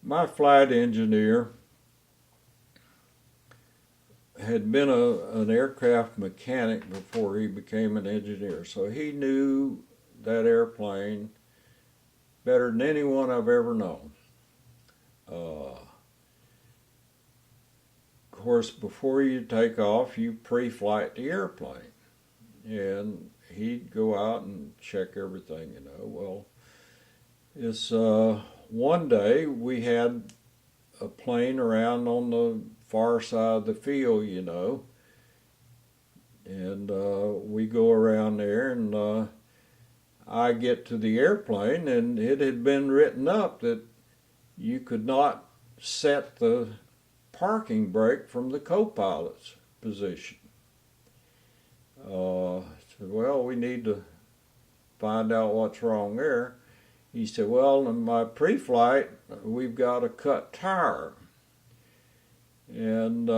My flight engineer had been an aircraft mechanic before he became an engineer, so he knew that airplane better than anyone I've ever known. Of course, before you take off, you pre-flight the airplane, and he'd go out and check everything. Well, it's one day we had a plane around on the far side of the field, and we go around there, and I get to the airplane, and it had been written up that you could not set the parking brake from the co-pilot's position. I said, well, we need to find out what's wrong there. He said, well, in my pre-flight, we've got a cut tire. And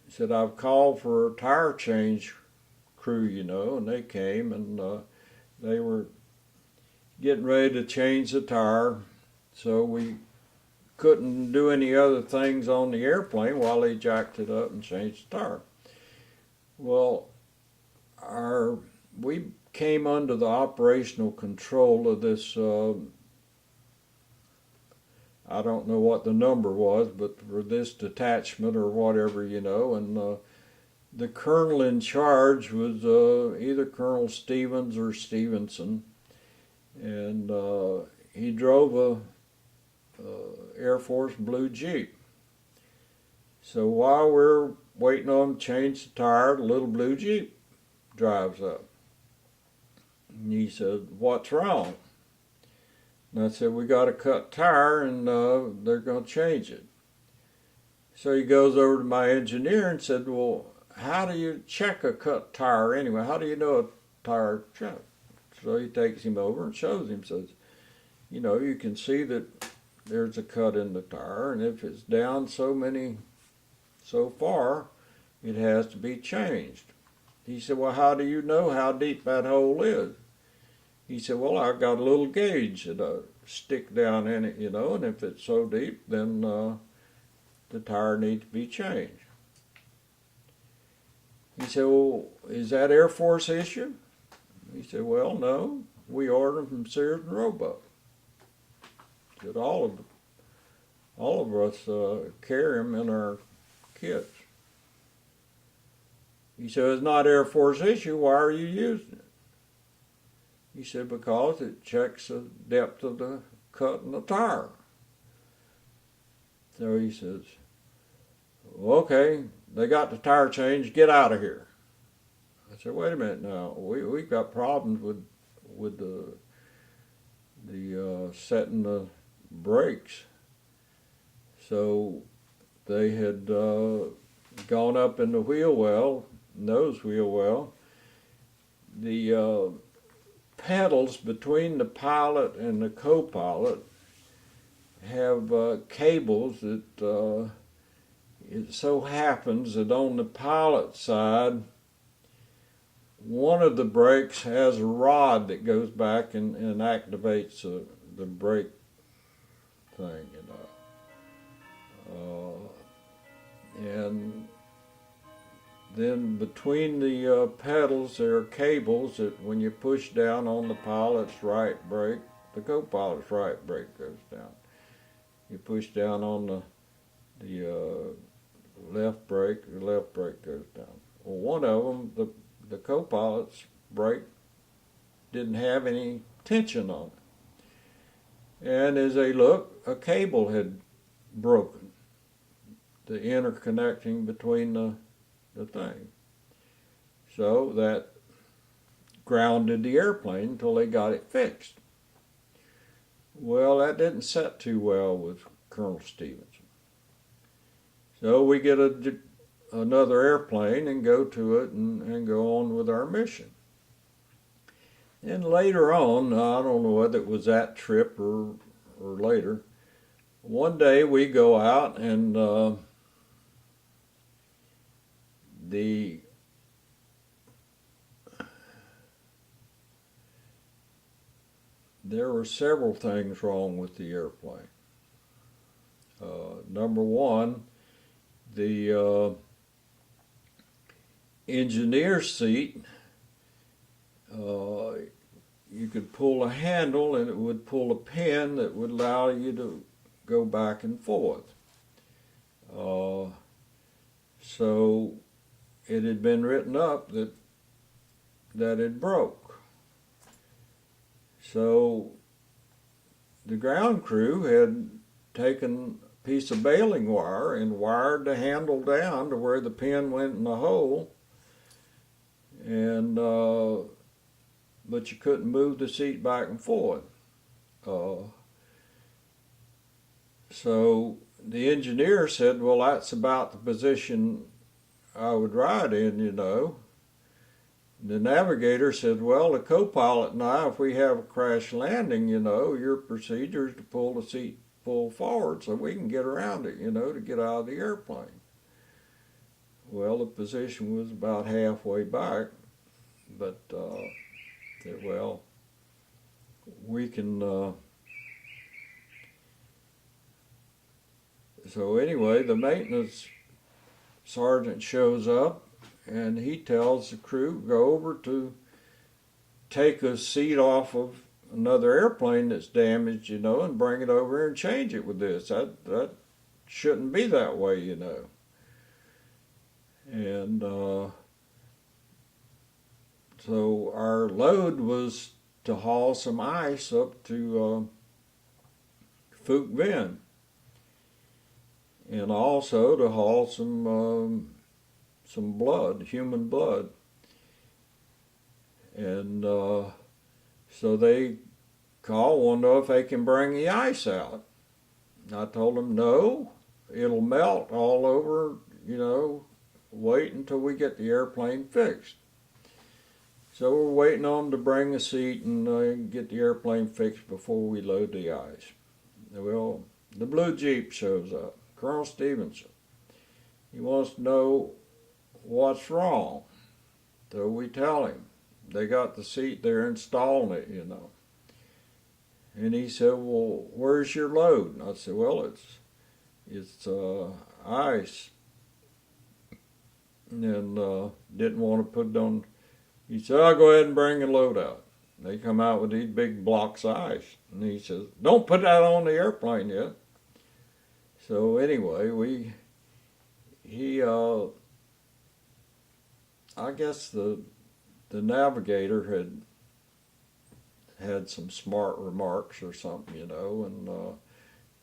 he said, I've called for a tire change crew, and they came, and they were getting ready to change the tire. So we couldn't do any other things on the airplane while they jacked it up and changed the tire. Well, we came under the operational control of this, I don't know what the number was, but for this detachment or whatever, and the colonel in charge was either Colonel Stevens or Stevenson, and he drove a Air Force blue Jeep. So while we're waiting on him to change the tire, the little blue Jeep drives up. And he said, what's wrong? And I said, we got a cut tire, and they're going to change it. So he goes over to my engineer and said, well, how do you check a cut tire anyway? How do you know a tire check? So he takes him over and shows him, says, you can see that there's a cut in the tire, and if it's down so far, it has to be changed. He said, well, how do you know how deep that hole is? He said, well, I've got a little gauge that I stick down in it, and if it's so deep, then the tire needs to be changed. He said, well, is that Air Force issue? He said, well, no, we order them from Sears and Roebuck. He said, all of us carry them in our kits. He said, it's not Air Force issue, why are you using it? He said, because it checks the depth of the cut in the tire. So he says, okay, they got the tire changed, get out of here. I said, wait a minute now, we've got problems with the setting the brakes. So they had gone up in the wheel well, nose wheel well. The pedals between the pilot and the co-pilot have cables that it so happens that on the pilot side, one of the brakes has a rod that goes back and activates the brake thing, and then between the pedals there are cables that when you push down on the pilot's right brake, the co-pilot's right brake goes down. You push down on the left brake, the left brake goes down. Well, one of them, the co-pilot's brake didn't have any tension on it. And as they looked, a cable had broken, the interconnecting between the thing. So that grounded the airplane until they got it fixed. Well, that didn't set too well with Colonel Stevenson. So we get another airplane and go to it and go on with our mission. And later on, I don't know whether it was that trip or later, one day we go out and there were several things wrong with the airplane. Number one, the engineer's seat, you could pull a handle and it would pull a pin that would allow you to go back and forth. So it had been written up that it broke. So the ground crew had taken a piece of baling wire and wired the handle down to where the pin went in the hole, and but you couldn't move the seat back and forth. So the engineer said, well, that's about the position I would ride in, you know. The navigator said, well, the co-pilot and I, if we have a crash landing, you know, your procedure is to pull the seat full forward so we can get around it, you know, to get out of the airplane. Well, the position was about halfway back, but, well, we can, so anyway, the maintenance sergeant shows up, and he tells the crew, go over to take a seat off of another airplane that's damaged, you know, and bring it over here and change it with this. That shouldn't be that way, you know. And so our load was to haul some ice up to Phuc Vinh, and also to haul some blood, human blood. And so they want to know if they can bring the ice out. And I told them, no, it'll melt all over, you know, wait until we get the airplane fixed. So we're waiting on them to bring the seat and get the airplane fixed before we load the ice. Well, the blue Jeep shows up, Colonel Stevenson. He wants to know what's wrong. So we tell him. They got the seat, they're installing it, you know. And he said, well, where's your load? And I said, well, it's ice. And didn't want to put it on. He said, I'll go ahead and bring the load out. And they come out with these big blocks of ice. And he says, don't put that on the airplane yet. So anyway, I guess the navigator had some smart remarks or something, you know,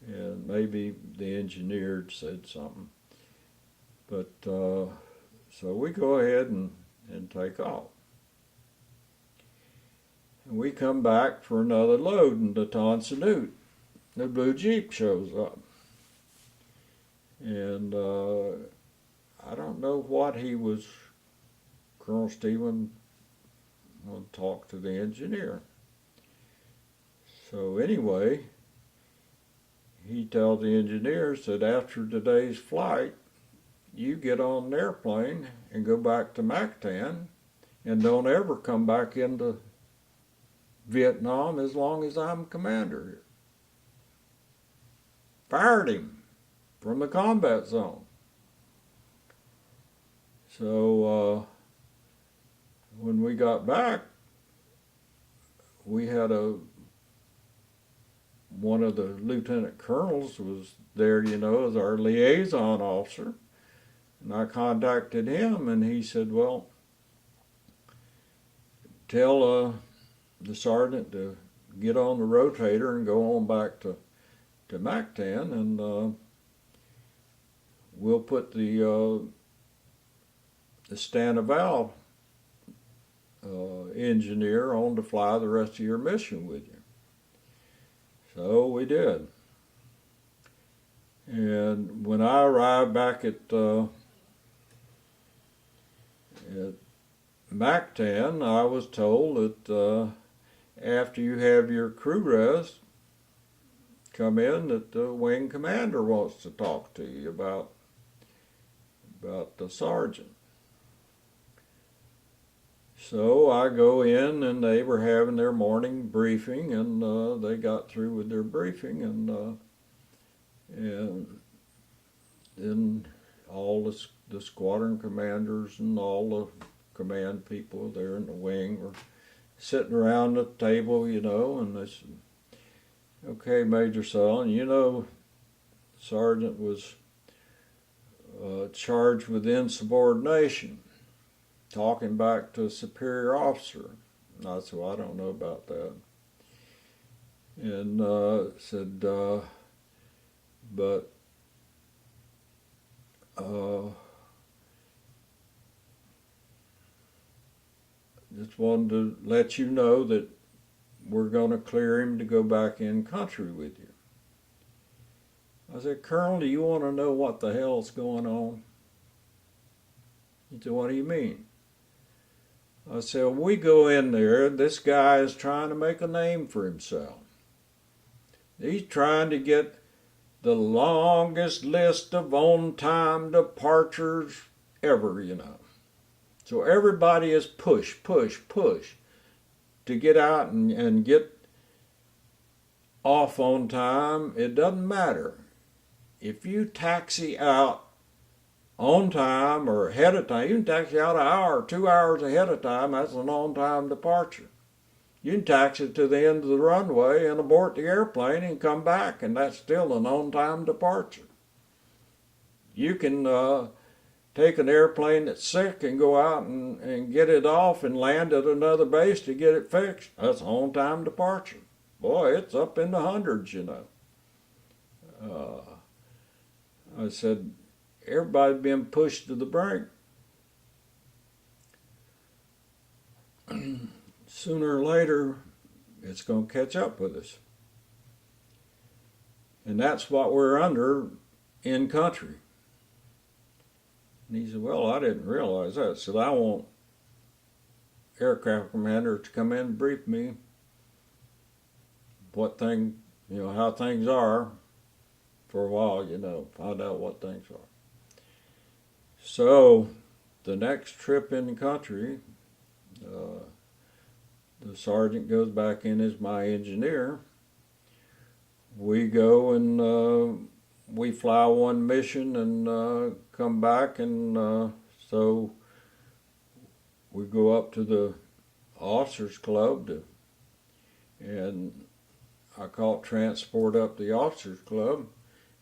and maybe the engineer said something. But so we go ahead and take off. And we come back for another load in the Tonsanute. The blue Jeep shows up. And I don't know what he was, Colonel Stephen wanted to talk to the engineer. So anyway, he tells the engineers that after today's flight, you get on an airplane and go back to Mactan and don't ever come back into Vietnam as long as I'm commander here. Fired him from the combat zone. So when we got back, we had one of the lieutenant colonels was there, you know, as our liaison officer. And I contacted him, and he said, well, tell the sergeant to get on the rotator and go on back to Mactan, and we'll put the Stanival engineer on to fly the rest of your mission with you. So we did. And when I arrived back at Mactan, I was told that after you have your crew rest, come in, that the wing commander wants to talk to you about the sergeant. So I go in, and they were having their morning briefing, and they got through with their briefing, and and all the squadron commanders and all the command people there in the wing were sitting around the table, and they said, "Okay, Major Sutherland, Sergeant was charged with insubordination, talking back to a superior officer." And I said, "Well, I don't know about that." And said, "But just wanted to let you know that we're going to clear him to go back in country with you." I said, "Colonel, do you want to know what the hell's going on?" He said, "What do you mean?" I said, "We go in there, this guy is trying to make a name for himself. He's trying to get the longest list of on-time departures ever, So everybody is push to get out and get off on time. It doesn't matter. If you taxi out on time or ahead of time, you can taxi out an hour or 2 hours ahead of time, that's an on-time departure. You can taxi to the end of the runway and abort the airplane and come back, and that's still an on-time departure. You can take an airplane that's sick and go out and get it off and land at another base to get it fixed. That's an on-time departure. Boy, it's up in the hundreds, I said, everybody's been pushed to the brink. Sooner or later, it's going to catch up with us. And that's what we're under in country. And he said, "Well, I didn't realize that." I said, "I want aircraft commander to come in and brief me how things are for a while, find out what things are." So the next trip in the country, the sergeant goes back in as my engineer. We go and we fly one mission and come back, and so we go up to the officers club and I caught transport up the officers club,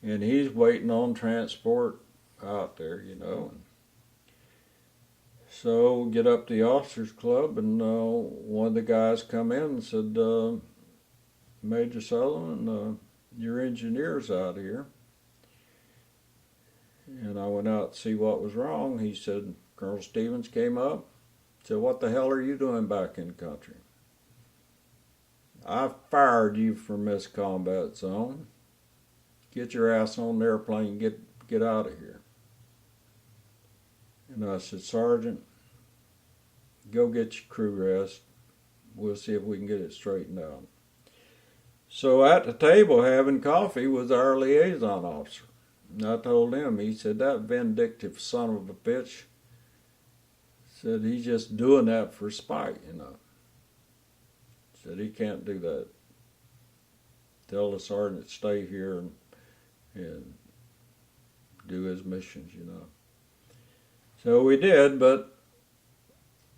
and he's waiting on transport out there, So get up to the officers club, and one of the guys come in and said, "Major Sutherland, your engineer's out here." And I went out to see what was wrong. He said, Colonel Stevens came up, said, "What the hell are you doing back in the country? I fired you from this combat zone. Get your ass on the airplane, get out of here." And I said, "Sergeant, go get your crew rest. We'll see if we can get it straightened out." So at the table having coffee was our liaison officer. And I told him, he said, "That vindictive son of a bitch," said, "he's just doing that for spite, Said, "He can't do that. Tell the sergeant to stay here and do his missions, So we did, but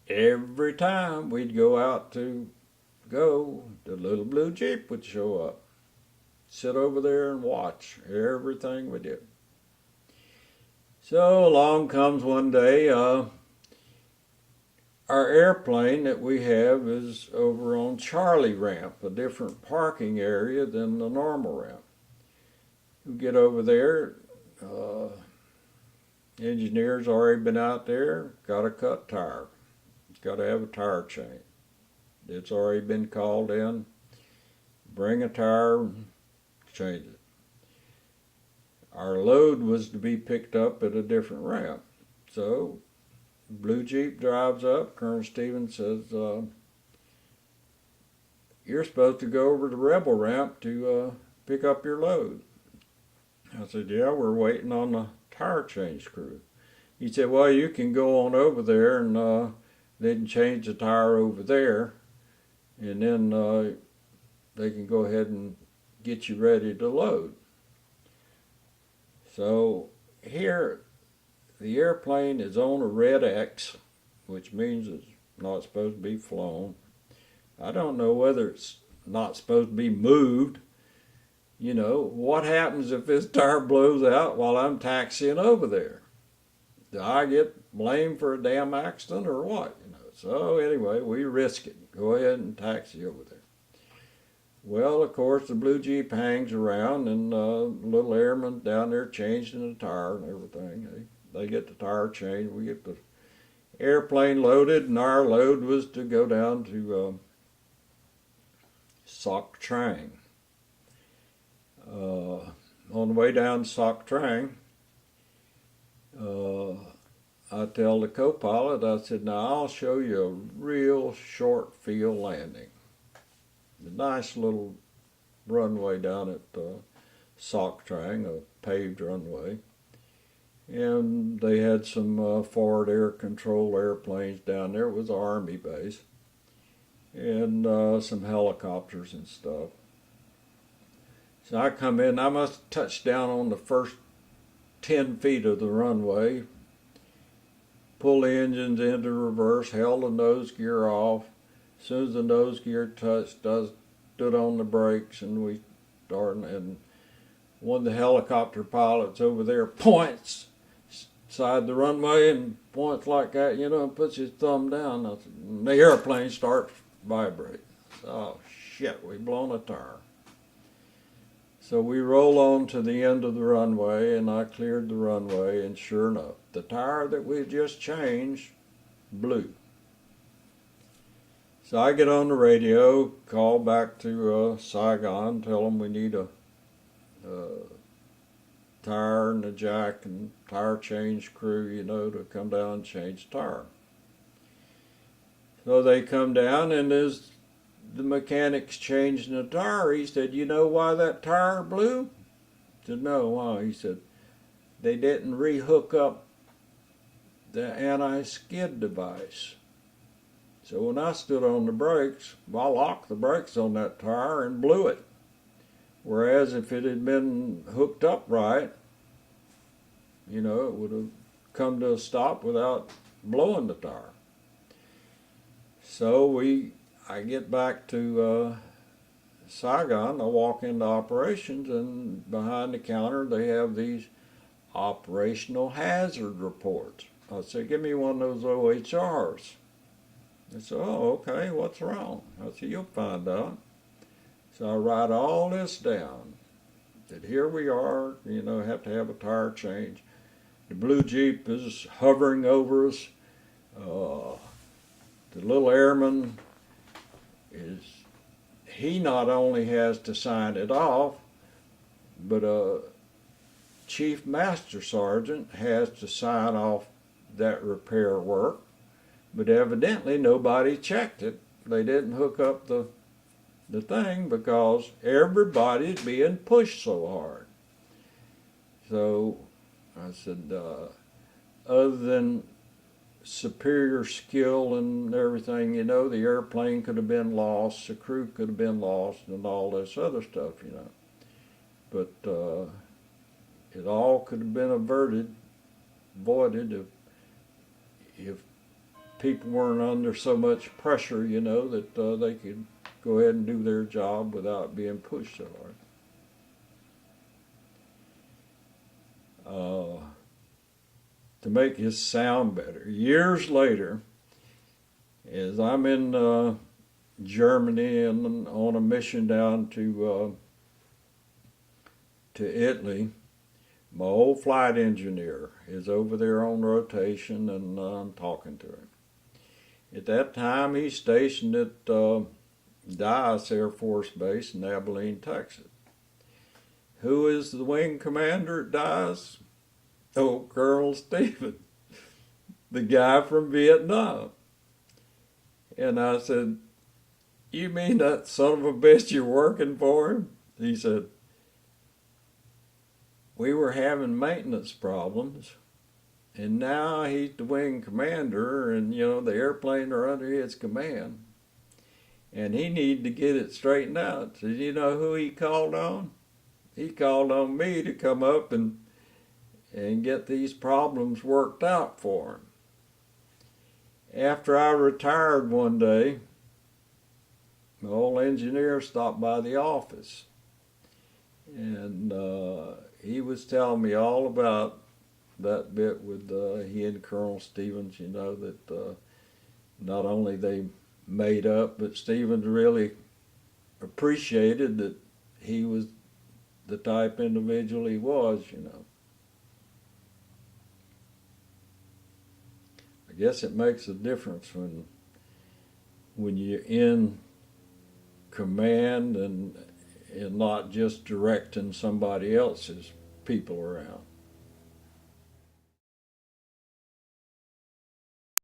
every time we'd go out to go, the little blue Jeep would show up, sit over there and watch everything we did. So along comes one day, our airplane that we have is over on Charlie Ramp, a different parking area than the normal ramp. We get over there, engineer's already been out there, got a cut tire. Got to have a tire change. It's already been called in. Bring a tire, change it. Our load was to be picked up at a different ramp. So, Blue Jeep drives up. Colonel Stevens says, "You're supposed to go over the Rebel ramp to pick up your load." I said, "Yeah, we're waiting on the tire change crew." He said, "Well, you can go on over there and they can change the tire over there, and then they can go ahead and get you ready to load." So here the airplane is on a red X, which means it's not supposed to be flown. I don't know whether it's not supposed to be moved. You know, what happens if this tire blows out while I'm taxiing over there? Do I get blamed for a damn accident or what? You know. So anyway, we risk it. Go ahead and taxi over there. Well, of course, the blue Jeep hangs around, and little airmen down there changing the tire and everything. They get the tire changed. We get the airplane loaded, and our load was to go down to Soc Trang. On the way down to Soc Trang, I tell the co-pilot, I said, now I'll show you a real short field landing. A nice little runway down at Soc Trang, a paved runway. And they had some forward air control airplanes down there. It was an Army base. And some helicopters and stuff. So I come in, I must touch down on the first 10 feet of the runway, pull the engines into reverse, held the nose gear off. As soon as the nose gear touched, I stood on the brakes, and we started, and one of the helicopter pilots over there points side the runway and points like that, you know, and puts his thumb down. And the airplane starts vibrating. Oh shit, we've blown a tire. So we roll on to the end of the runway, and I cleared the runway, and sure enough, the tire that we had just changed blew. So I get on the radio, call back to Saigon, tell them we need a tire and a jack and tire change crew, you know, to come down and change the tire. So they come down, and as the mechanic's changing the tire, he said, you know why that tire blew? I said, no, why? He said, they didn't re-hook up the anti-skid device. So when I stood on the brakes, I locked the brakes on that tire and blew it. Whereas if it had been hooked up right, you know, it would have come to a stop without blowing the tire. So I get back to Saigon, I walk into operations, and behind the counter they have these operational hazard reports. I said, give me one of those OHRs. They said, oh, okay, what's wrong? I said, you'll find out. So I write all this down, that here we are, you know, have to have a tire change. The blue Jeep is hovering over us. The little airman he not only has to sign it off, but a chief master sergeant has to sign off that repair work. But evidently nobody checked it. They didn't hook up the thing because everybody's being pushed so hard. So I said, other than superior skill and everything, you know, the airplane could have been lost, the crew could have been lost, and all this other stuff, you know. But it all could have been avoided if people weren't under so much pressure, you know, that they could go ahead and do their job without being pushed so hard. To make his sound better, years later, as I'm in Germany and on a mission down to Italy, my old flight engineer is over there on rotation, and I'm talking to him. At that time, he's stationed at Dyess Air Force Base in Abilene, Texas. Who is the wing commander at Dyess? Oh, Colonel Stevens, the guy from Vietnam. And I said, you mean that son of a bitch you're working for him? He said, we were having maintenance problems, and now he's the wing commander, and, you know, the airplane are under his command. And he needed to get it straightened out. So you know who he called on? He called on me to come up and and get these problems worked out for him. After I retired one day, the old engineer stopped by the office, and he was telling me all about that bit with he and Colonel Stevens, you know, that not only they made up, but Stevens really appreciated that he was the type individual he was, you know. I guess it makes a difference when you're in command and not just directing somebody else's people around.